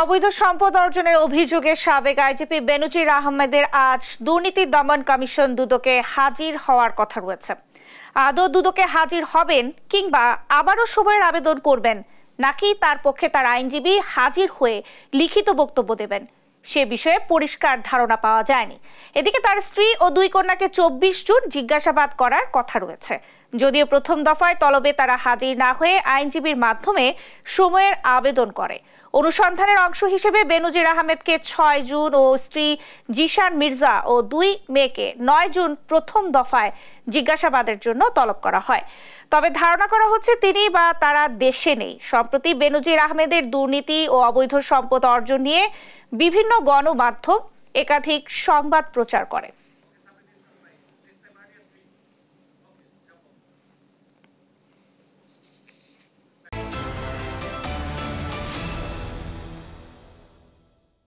অবৈধ সম্পদ অর্জনের অভিযোগে সাবেক আইজিপি বেনজির আহমেদের আজ দুর্নীতি দমন কমিশন দুদকে হাজির হওয়ার কথা রয়েছে। আদৌ দুদকে হাজির হবেন কিংবা আবারও সময়ের আবেদন করবেন, নাকি তার পক্ষে তার আইনজীবী হাজির হয়ে লিখিত বক্তব্য দেবেন, সে বিষয়ে পরিষ্কার ধারণা পাওয়া যায়নি। এদিকে তার স্ত্রী ও দুই কন্যাকে 24 জুন জিজ্ঞাসাবাদ করার কথা রয়েছে। যদিও প্রথম দফায় তলবে তারা হাজির না হয়ে আইনজীবীর মাধ্যমে সময়ের আবেদন করে। অনুসন্ধানের অংশ হিসেবে বেনজির আহমেদকে 6 জুন ও স্ত্রী জিশান মির্জা ও 2 মেয়েকে 9 জুন প্রথম দফায় জিজ্ঞাসাবাদের জন্য তলব করা হয়। তবে ধারণা করা হচ্ছে তিনি বা তারা দেশে নেই। সম্প্রতি বেনজির আহমেদের দুর্নীতি ও অবৈধ সম্পদ অর্জন নিয়ে বিভিন্ন গণমাধ্যম একাধিক সংবাদ প্রচার করে।